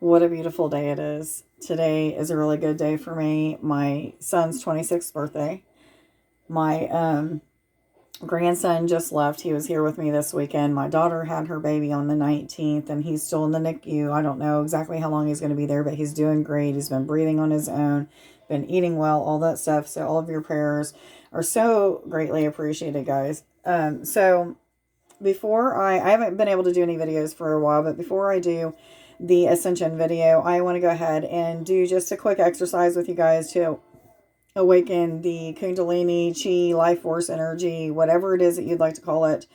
What a beautiful day it is. Today is a really good day for me. My son's 26th birthday. My grandson just left. He was here with me this weekend. My daughter had her baby on the 19th, and he's still in the NICU. I don't know exactly how long he's going to be there, but he's doing great. He's been breathing on his own, been eating well, all that stuff. So all of your prayers are so greatly appreciated, guys. So before I haven't been able to do any videos for a while, but before I do the Ascension video, I want to go ahead and do just a quick exercise with you guys to awaken the Kundalini, Chi, life force energy, whatever it is that you'd like to call it.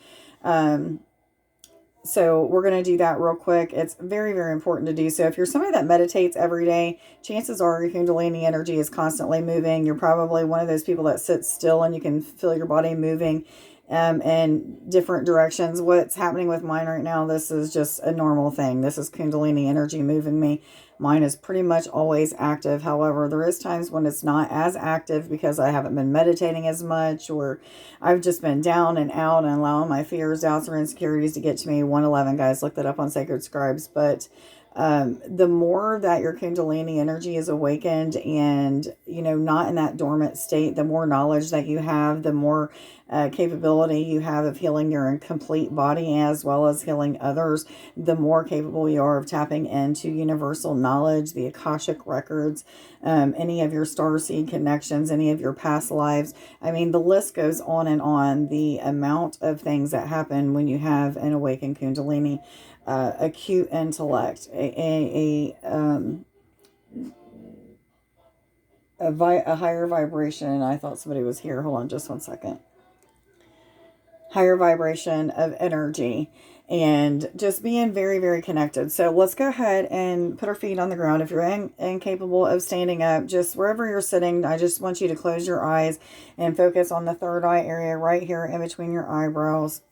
So we're going to do that real quick. It's very, very important to do so. If you're somebody that meditates every day, chances are your Kundalini energy is constantly moving. You're probably one of those people that sits still and you can feel your body moving in different directions. What's happening with mine right now, this is just a normal thing. This is Kundalini energy moving me. Mine is pretty much always active. However, there is times when it's not as active because I haven't been meditating as much, or I've just been down and out and allowing my fears, doubts, or insecurities to get to me. 111, guys, look that up on Sacred Scribes. But the more that your Kundalini energy is awakened and, not in that dormant state, the more knowledge that you have, the more capability you have of healing your complete body as well as healing others, the more capable you are of tapping into universal knowledge, the Akashic records, any of your starseed connections, any of your past lives. I mean, the list goes on and on. The amount of things that happen when you have an awakened Kundalini. Acute intellect, a higher vibration. I thought somebody was here. Hold on just one second. Higher vibration of energy and just being very, very connected. So let's go ahead and put our feet on the ground. If you're incapable of standing up, just wherever you're sitting, I just want you to close your eyes and focus on the third eye area right here in between your eyebrows.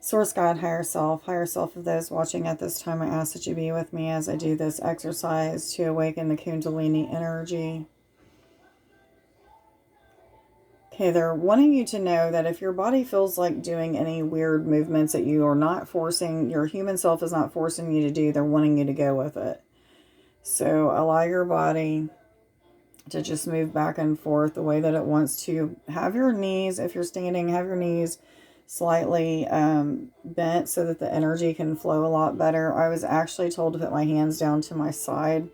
Source God, higher self of those watching at this time, I ask that you be with me as I do this exercise to awaken the Kundalini energy. Okay, they're wanting you to know that if your body feels like doing any weird movements that you are not forcing, your human self is not forcing you to do, they're wanting you to go with it. So allow your body to just move back and forth the way that it wants to. Have your knees, if you're standing, have your knees slightly bent so that the energy can flow a lot better. I was actually told to put my hands down to my side.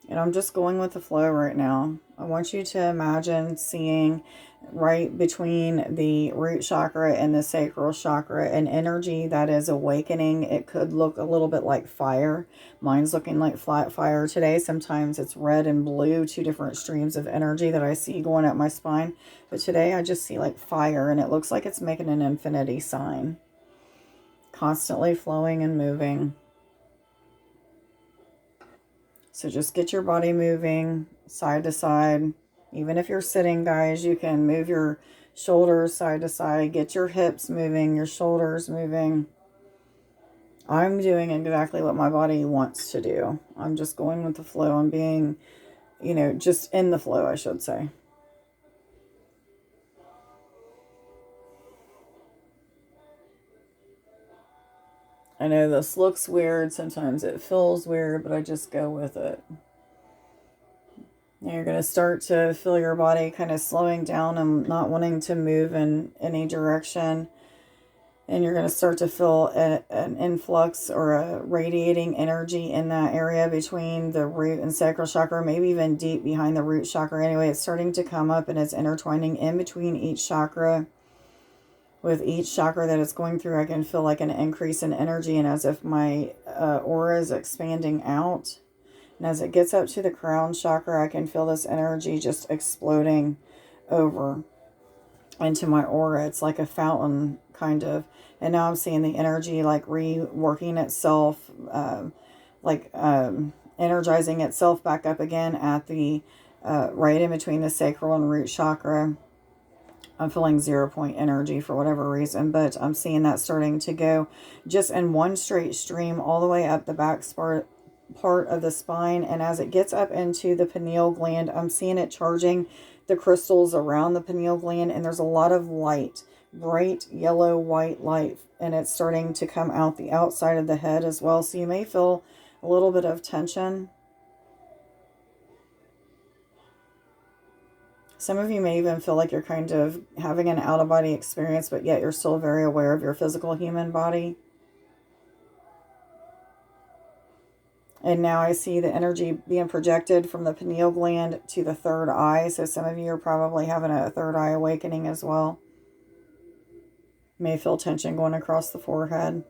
And I'm just going with the flow right now. I want you to imagine seeing right between the root chakra and the sacral chakra an energy that is awakening. It could look a little bit like fire. Mine's looking like flat fire today. Sometimes it's red and blue, two different streams of energy that I see going up my spine. But today I just see like fire, and it looks like it's making an infinity sign. Constantly flowing and moving. So just get your body moving side to side. Even if you're sitting, guys, you can move your shoulders side to side. Get your hips moving, your shoulders moving. I'm doing exactly what my body wants to do. I'm just going with the flow. I'm being, just in the flow, I should say. I know this looks weird. Sometimes it feels weird, but I just go with it. You're going to start to feel your body kind of slowing down and not wanting to move in any direction. And you're going to start to feel an influx or a radiating energy in that area between the root and sacral chakra, maybe even deep behind the root chakra. Anyway, it's starting to come up and it's intertwining in between each chakra. With each chakra that it's going through, I can feel like an increase in energy, and as if my aura is expanding out. And as it gets up to the crown chakra, I can feel this energy just exploding over into my aura. It's like a fountain, kind of. And now I'm seeing the energy like reworking itself, energizing itself back up again at the right in between the sacral and root chakra. I'm feeling 0 point energy for whatever reason, but I'm seeing that starting to go just in one straight stream all the way up the back part of the spine. And as it gets up into the pineal gland, I'm seeing it charging the crystals around the pineal gland, and there's a lot of light bright yellow white light, and it's starting to come out the outside of the head as well. So you may feel a little bit of tension. Some of you may even feel like you're kind of having an out-of-body experience, but yet you're still very aware of your physical human body. And now I see the energy being projected from the pineal gland to the third eye. So some of you are probably having a third eye awakening as well. You may feel tension going across the forehead.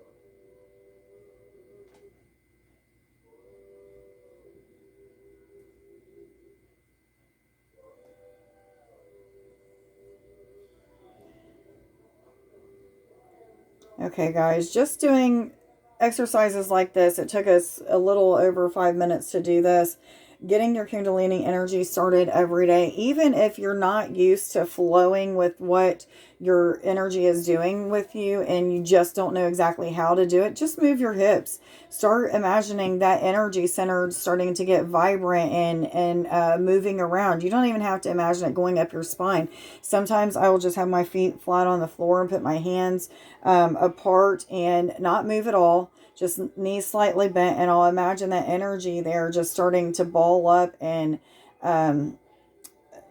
Okay, guys, just doing exercises like this. It took us a little over 5 minutes to do this. Getting your Kundalini energy started every day, even if you're not used to flowing with what your energy is doing with you and you just don't know exactly how to do it, just move your hips. Start imagining that energy center starting to get vibrant and moving around. You don't even have to imagine it going up your spine. Sometimes I will just have my feet flat on the floor and put my hands apart and not move at all. Just knees slightly bent, and I'll imagine that energy there just starting to ball up and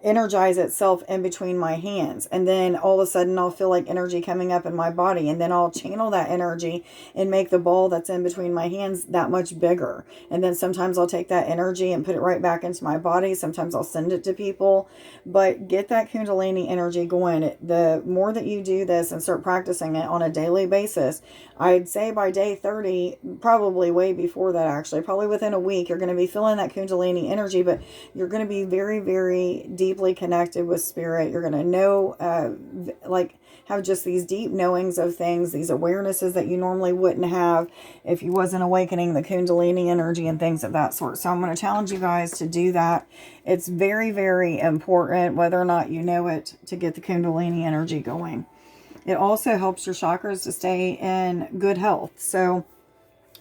energize itself in between my hands. And then all of a sudden I'll feel like energy coming up in my body, and then I'll channel that energy and make the ball that's in between my hands that much bigger. And then sometimes I'll take that energy and put it right back into my body. Sometimes I'll send it to people, but get that Kundalini energy going. The more that you do this and start practicing it on a daily basis, I'd say by day 30, probably way before that actually, probably within a week, you're going to be feeling that Kundalini energy, but you're going to be very, very deeply connected with spirit. You're going to know, have just these deep knowings of things, these awarenesses that you normally wouldn't have if you wasn't awakening the Kundalini energy and things of that sort. So I'm going to challenge you guys to do that. It's very, very important, whether or not you know it, to get the Kundalini energy going. It also helps your chakras to stay in good health. So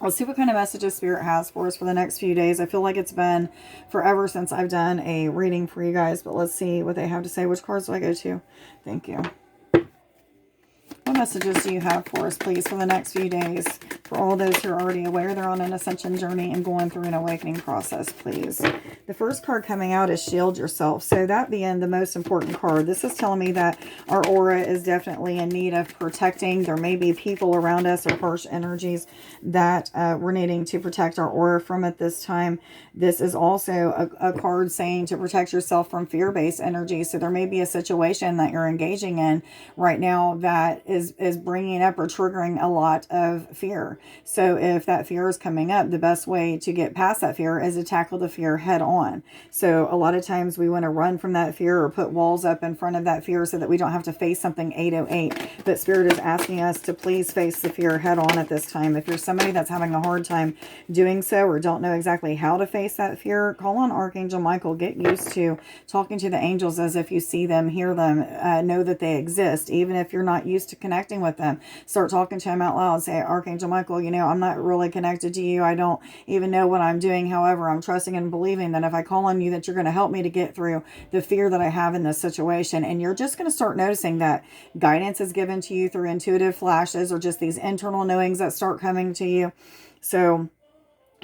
let's see what kind of messages Spirit has for us for the next few days. I feel like it's been forever since I've done a reading for you guys, but let's see what they have to say. Which cards do I go to? Thank you. What messages do you have for us, please, for the next few days? For all those who are already aware they're on an ascension journey and going through an awakening process, please. The first card coming out is Shield Yourself. So that being the most important card, this is telling me that our aura is definitely in need of protecting. There may be people around us or harsh energies that we're needing to protect our aura from at this time. This is also a card saying to protect yourself from fear-based energy. So there may be a situation that you're engaging in right now that is bringing up or triggering a lot of fear. So if that fear is coming up, the best way to get past that fear is to tackle the fear head on. So a lot of times we want to run from that fear or put walls up in front of that fear so that we don't have to face something 808. But Spirit is asking us to please face the fear head on at this time. If you're somebody that's having a hard time doing so or don't know exactly how to face that fear, call on Archangel Michael. Get used to talking to the angels as if you see them, hear them, know that they exist. Even if you're not used to connecting with them, start talking to them out loud. Say, Archangel Michael, you know, I'm not really connected to you. I don't even know what I'm doing. However, I'm trusting and believing that if I call on you, that you're going to help me to get through the fear that I have in this situation. And you're just going to start noticing that guidance is given to you through intuitive flashes or just these internal knowings that start coming to you. So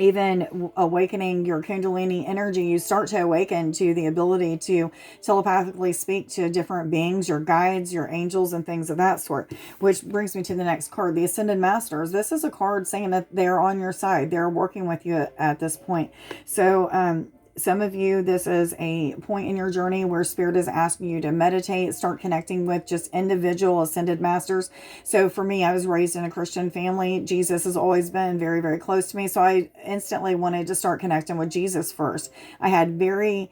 even awakening your Kundalini energy, you start to awaken to the ability to telepathically speak to different beings, your guides, your angels, and things of that sort. Which brings me to the next card, the Ascended Masters. This is a card saying that they're on your side. They're working with you at this point. So, some of you, this is a point in your journey where Spirit is asking you to meditate, start connecting with just individual ascended masters. So for me, I was raised in a Christian family. Jesus has always been very, very close to me. So I instantly wanted to start connecting with Jesus first. I had very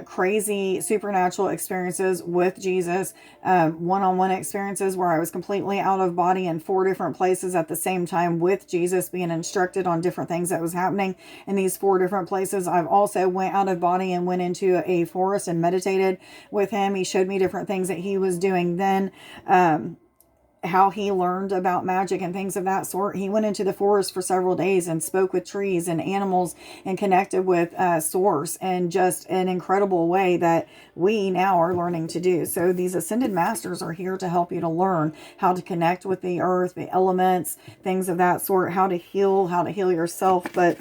crazy supernatural experiences with Jesus, one-on-one experiences where I was completely out of body in 4 different places at the same time with Jesus, being instructed on different things that was happening in these 4 different places. I've also went out of body and went into a forest and meditated with him. He showed me different things that he was doing then. how he learned about magic and things of that sort. He went into the forest for several days and spoke with trees and animals and connected with source in just an incredible way that we now are learning to do. So these ascended masters are here to help you to learn how to connect with the earth, the elements, things of that sort, how to heal yourself. But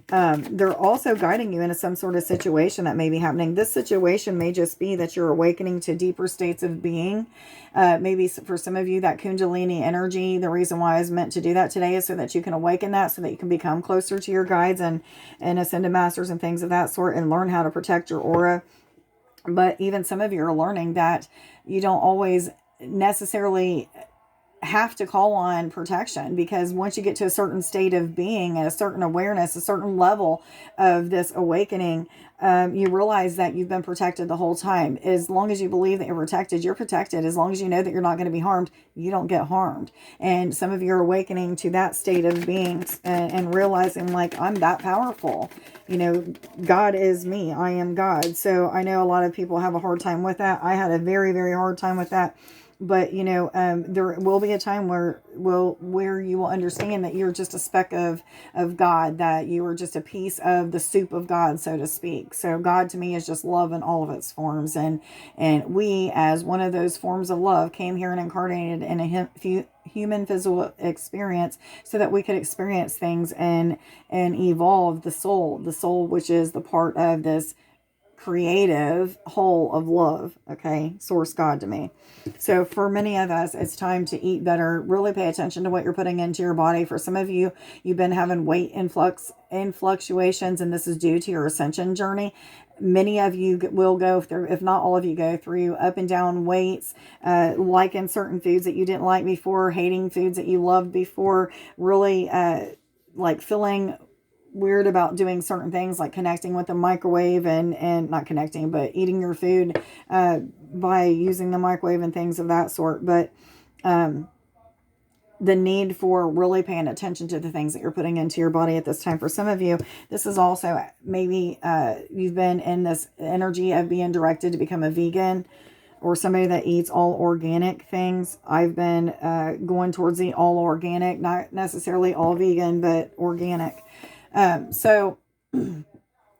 they're also guiding you into some sort of situation that may be happening. This situation may just be that you're awakening to deeper states of being. Maybe for some of you, that Kundalini energy, the reason why I was meant to do that today is so that you can awaken that, so that you can become closer to your guides and ascended masters and things of that sort, and learn how to protect your aura. But even some of you are learning that you don't always necessarily have to call on protection, because once you get to a certain state of being and a certain awareness, a certain level of this awakening, you realize that you've been protected the whole time. As long as you believe that you're protected, you're protected. As long as you know that you're not going to be harmed, you don't get harmed. And some of you are awakening to that state of being and realizing, like, I'm that powerful. You know, God is me. I am God. So I know a lot of people have a hard time with that. I had a very, very hard time with that. But, you know, there will be a time where you will understand that you're just a speck of God, that you are just a piece of the soup of God, so to speak. So God to me is just love in all of its forms. And we, as one of those forms of love, came here and incarnated in a human physical experience so that we could experience things and evolve the soul, which is the part of this creative whole of love. Okay, source God to me. So for many of us, it's time to eat better. Really pay attention to what you're putting into your body. For some of you, you've been having weight fluctuations, and this is due to your ascension journey. Many of you will go through, if not all of you, go through up and down weights, liking certain foods that you didn't like before, hating foods that you loved before, really like feeling weird about doing certain things, like connecting with the microwave and not connecting, but eating your food by using the microwave and things of that sort. But the need for really paying attention to the things that you're putting into your body at this time. For some of you, this is also maybe you've been in this energy of being directed to become a vegan, or somebody that eats all organic things. I've been going towards the all organic, not necessarily all vegan, but organic. So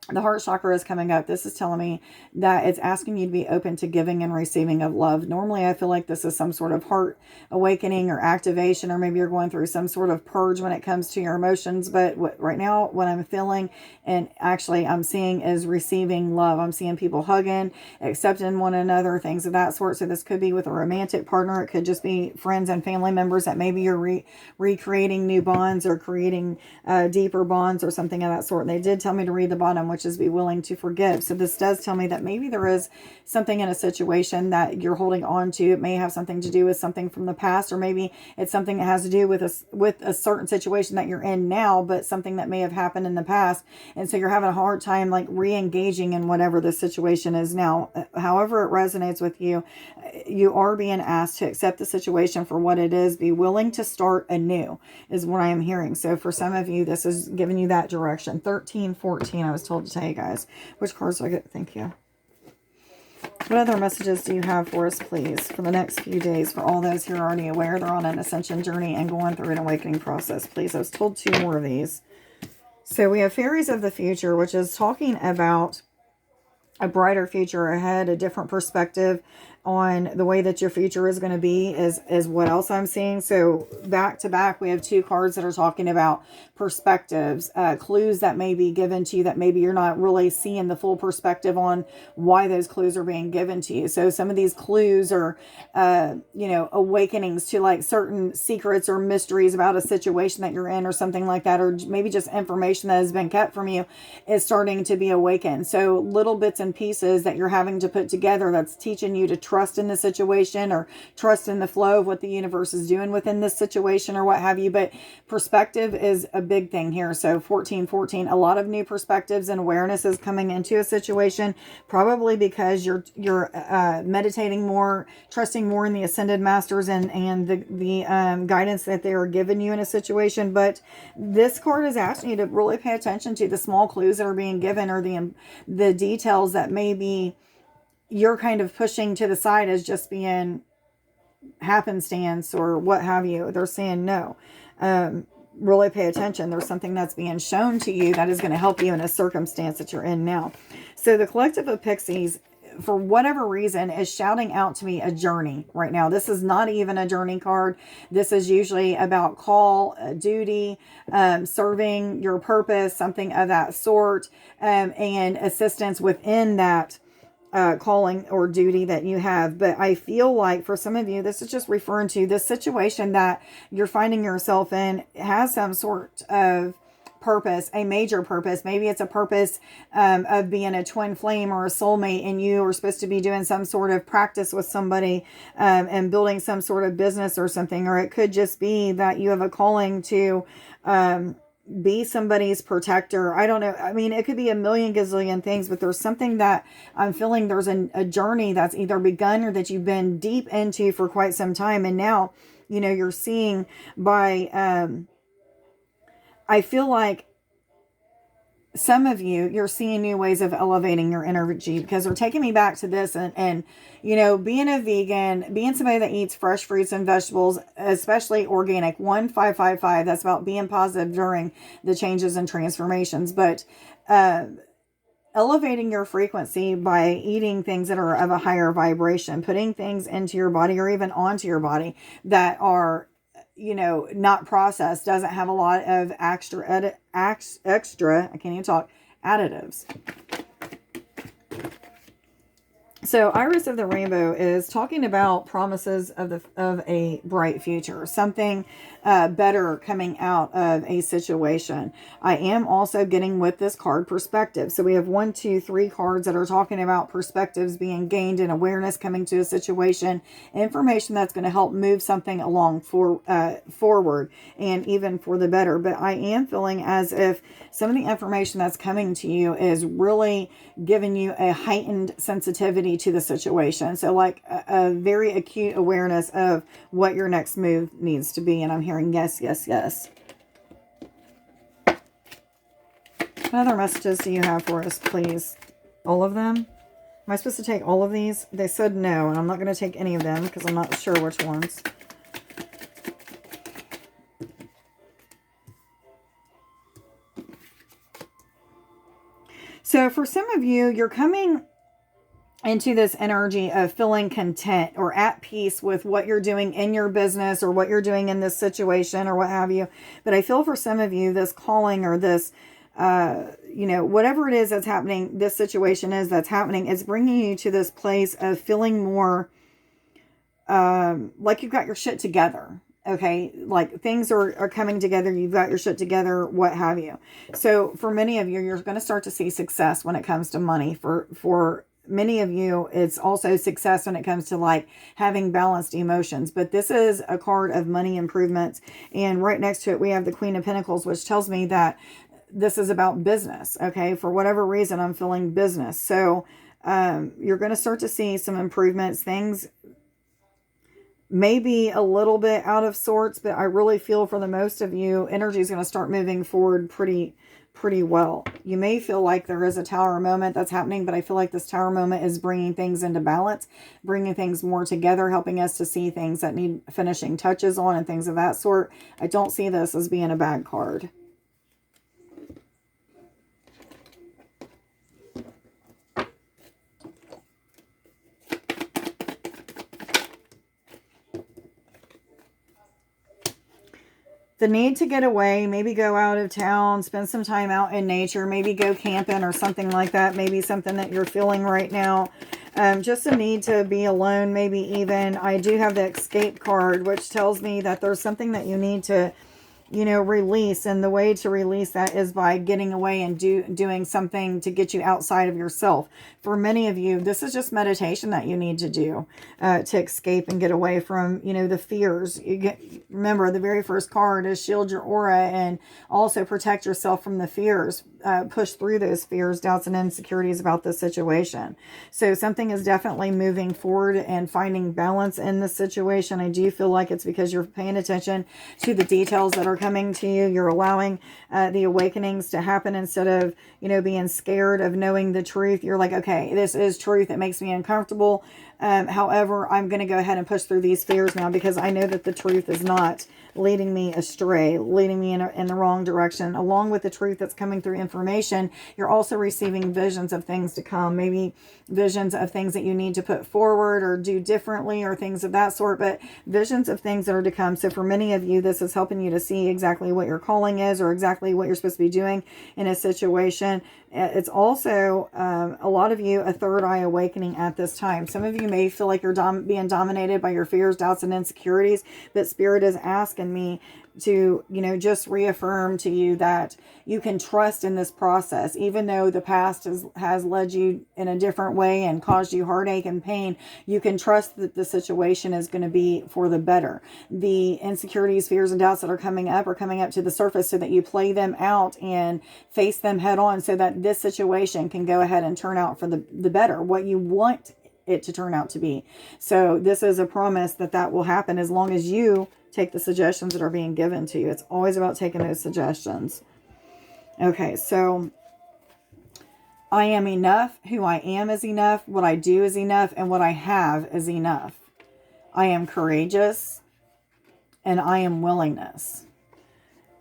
the heart chakra is coming up. This is telling me that it's asking you to be open to giving and receiving of love. Normally, I feel like this is some sort of heart awakening or activation, or maybe you're going through some sort of purge when it comes to your emotions. But right now, what I'm feeling and actually I'm seeing is receiving love. I'm seeing people hugging, accepting one another, things of that sort. So this could be with a romantic partner. It could just be friends and family members that maybe you're recreating new bonds or creating deeper bonds or something of that sort. And they did tell me to read the bottom, which is be willing to forgive. So this does tell me that maybe there is something in a situation that you're holding on to. It may have something to do with something from the past, or maybe it's something that has to do with a certain situation that you're in now, but something that may have happened in the past. And so you're having a hard time like re-engaging in whatever the situation is now. However it resonates with you, you are being asked to accept the situation for what it is. Be willing to start anew is what I am hearing. So for some of you, this is giving you that direction. 13, 14, I was told to tell you guys. Which cards do I get? Thank you. What other messages do you have for us, please, for the next few days? For all those who are already aware, they're on an ascension journey and going through an awakening process. Please, I was told 2 more of these. So we have Fairies of the Future, which is talking about a brighter future ahead, a different perspective on the way that your future is going to be is what else I'm seeing. So back to back, we have 2 cards that are talking about perspectives, clues that may be given to you that maybe you're not really seeing the full perspective on why those clues are being given to you. So some of these clues are, awakenings to like certain secrets or mysteries about a situation that you're in or something like that, or maybe just information that has been kept from you is starting to be awakened. So little bits and pieces that you're having to put together that's teaching you to trust in the situation or trust in the flow of what the universe is doing within this situation or what have you. But perspective is a big thing here. So 14, a lot of new perspectives and awareness is coming into a situation, probably because you're meditating more, trusting more in the ascended masters and the guidance that they are giving you in a situation. But this card is asking you to really pay attention to the small clues that are being given, or the details that maybe you're kind of pushing to the side as just being happenstance or what have you. They're saying no. Really pay attention. There's something that's being shown to you that is going to help you in a circumstance that you're in now. So the collective of Pixies, for whatever reason, is shouting out to me a journey right now. This is not even a journey card. This is usually about call, duty, serving your purpose, something of that sort, and assistance within that calling or duty that you have. But I feel like for some of you, this is just referring to this situation that you're finding yourself in has some sort of purpose, a major purpose. Maybe it's a purpose of being a twin flame or a soulmate, and you are supposed to be doing some sort of practice with somebody and building some sort of business or something. Or it could just be that you have a calling to be somebody's protector. I don't know. I mean, it could be a million gazillion things, but there's something that I'm feeling there's a journey that's either begun or that you've been deep into for quite some time. And now, you know, you're seeing by, I feel like some of you, you're seeing new ways of elevating your energy, because they're taking me back to this and, you know, being a vegan, being somebody that eats fresh fruits and vegetables, especially organic, 1555, that's about being positive during the changes and transformations. But, elevating your frequency by eating things that are of a higher vibration, putting things into your body or even onto your body that are, you know, not processed, doesn't have a lot of extra, I can't even talk, additives. So Iris of the Rainbow is talking about promises of a bright future, something better coming out of a situation. I am also getting with this card perspective. So we have 1, 2, 3 cards that are talking about perspectives being gained and awareness coming to a situation, information that's going to help move something along forward and even for the better. But I am feeling as if some of the information that's coming to you is really giving you a heightened sensitivity to the situation. So like a very acute awareness of what your next move needs to be. And I'm hearing yes, yes, yes. What other messages do you have for us, please? All of them? Am I supposed to take all of these? They said no, and I'm not going to take any of them because I'm not sure which ones. So for some of you, you're coming into this energy of feeling content or at peace with what you're doing in your business or what you're doing in this situation or what have you. But I feel for some of you, this calling or this, you know, whatever it is that's happening, this situation is that's happening, it's bringing you to this place of feeling more like you've got your shit together. Okay, like things are coming together, you've got your shit together, what have you. So for many of you, you're going to start to see success when it comes to money. For many of you, it's also success when it comes to like having balanced emotions. But this is a card of money improvements. And right next to it, we have the Queen of Pentacles, which tells me that this is about business. Okay, for whatever reason, I'm feeling business. So you're going to start to see some improvements. Things maybe a little bit out of sorts, but I really feel for the most of you, energy is going to start moving forward pretty well. You may feel like there is a tower moment that's happening, but I feel like this tower moment is bringing things into balance, bringing things more together, helping us to see things that need finishing touches on and things of that sort. I don't see this as being a bad card. The need to get away, maybe go out of town, spend some time out in nature, maybe go camping or something like that. Maybe something that you're feeling right now. Just a need to be alone, maybe even. I do have the escape card, which tells me that there's something that you need to, you know, release. And the way to release that is by getting away and doing something to get you outside of yourself. For many of you, this is just meditation that you need to do to escape and get away from, you know, the fears. Remember, the very first card is shield your aura and also protect yourself from the fears. Push through those fears, doubts, and insecurities about the situation. So something is definitely moving forward and finding balance in the situation. I do feel like it's because you're paying attention to the details that are coming to you. You're allowing the awakenings to happen instead of, you know, being scared of knowing the truth. You're like, okay, this is truth. It makes me uncomfortable. However, I'm going to go ahead and push through these fears now because I know that the truth is not leading me astray, leading me in the wrong direction. Along with the truth that's coming through information, you're also receiving visions of things to come, maybe visions of things that you need to put forward or do differently or things of that sort, but visions of things that are to come. So for many of you, this is helping you to see exactly what your calling is or exactly what you're supposed to be doing in a situation. It's also, a lot of you, a third eye awakening at this time. Some of you may feel like you're being dominated by your fears, doubts, and insecurities, but Spirit is asking me to, you know, just reaffirm to you that you can trust in this process, even though the past has led you in a different way and caused you heartache and pain. You can trust that the situation is going to be for the better. The insecurities, fears, and doubts that are coming up to the surface so that you play them out and face them head on so that this situation can go ahead and turn out for the better, what you want it to turn out to be. So this is a promise that will happen as long as you take the suggestions that are being given to you. It's always about taking those suggestions. Okay, so I am enough. Who I am is enough. What I do is enough. And what I have is enough. I am courageous. And I am willingness.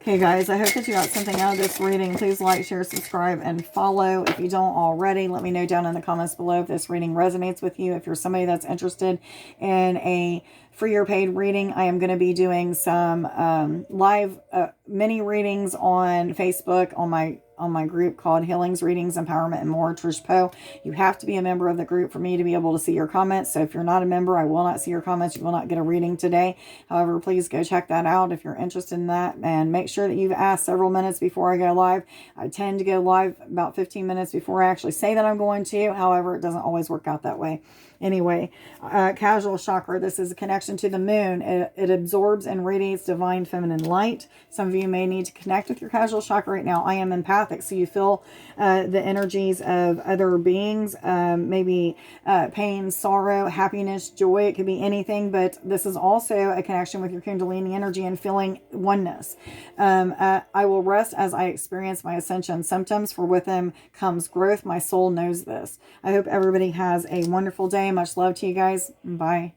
Okay, guys, I hope that you got something out of this reading. Please like, share, subscribe, and follow. If you don't already, let me know down in the comments below if this reading resonates with you. If you're somebody that's interested in a free or paid reading, I am going to be doing some live mini readings on Facebook on my group called Healings, Readings, Empowerment, and More, Trish-Poe. You have to be a member of the group for me to be able to see your comments. So if you're not a member, I will not see your comments. You will not get a reading today. However, please go check that out if you're interested in that. And make sure that you've asked several minutes before I go live. I tend to go live about 15 minutes before I actually say that I'm going to. However, it doesn't always work out that way. Anyway, Cashapp chakra, this is a connection to the moon. It absorbs and radiates divine feminine light. Some of you may need to connect with your Cashapp chakra right now. I am empathic, so you feel the energies of other beings, maybe pain, sorrow, happiness, joy. It could be anything, but this is also a connection with your Kundalini energy and feeling oneness. I will rest as I experience my ascension symptoms, for with them comes growth. My soul knows this. I hope everybody has a wonderful day. Much love to you guys. Bye.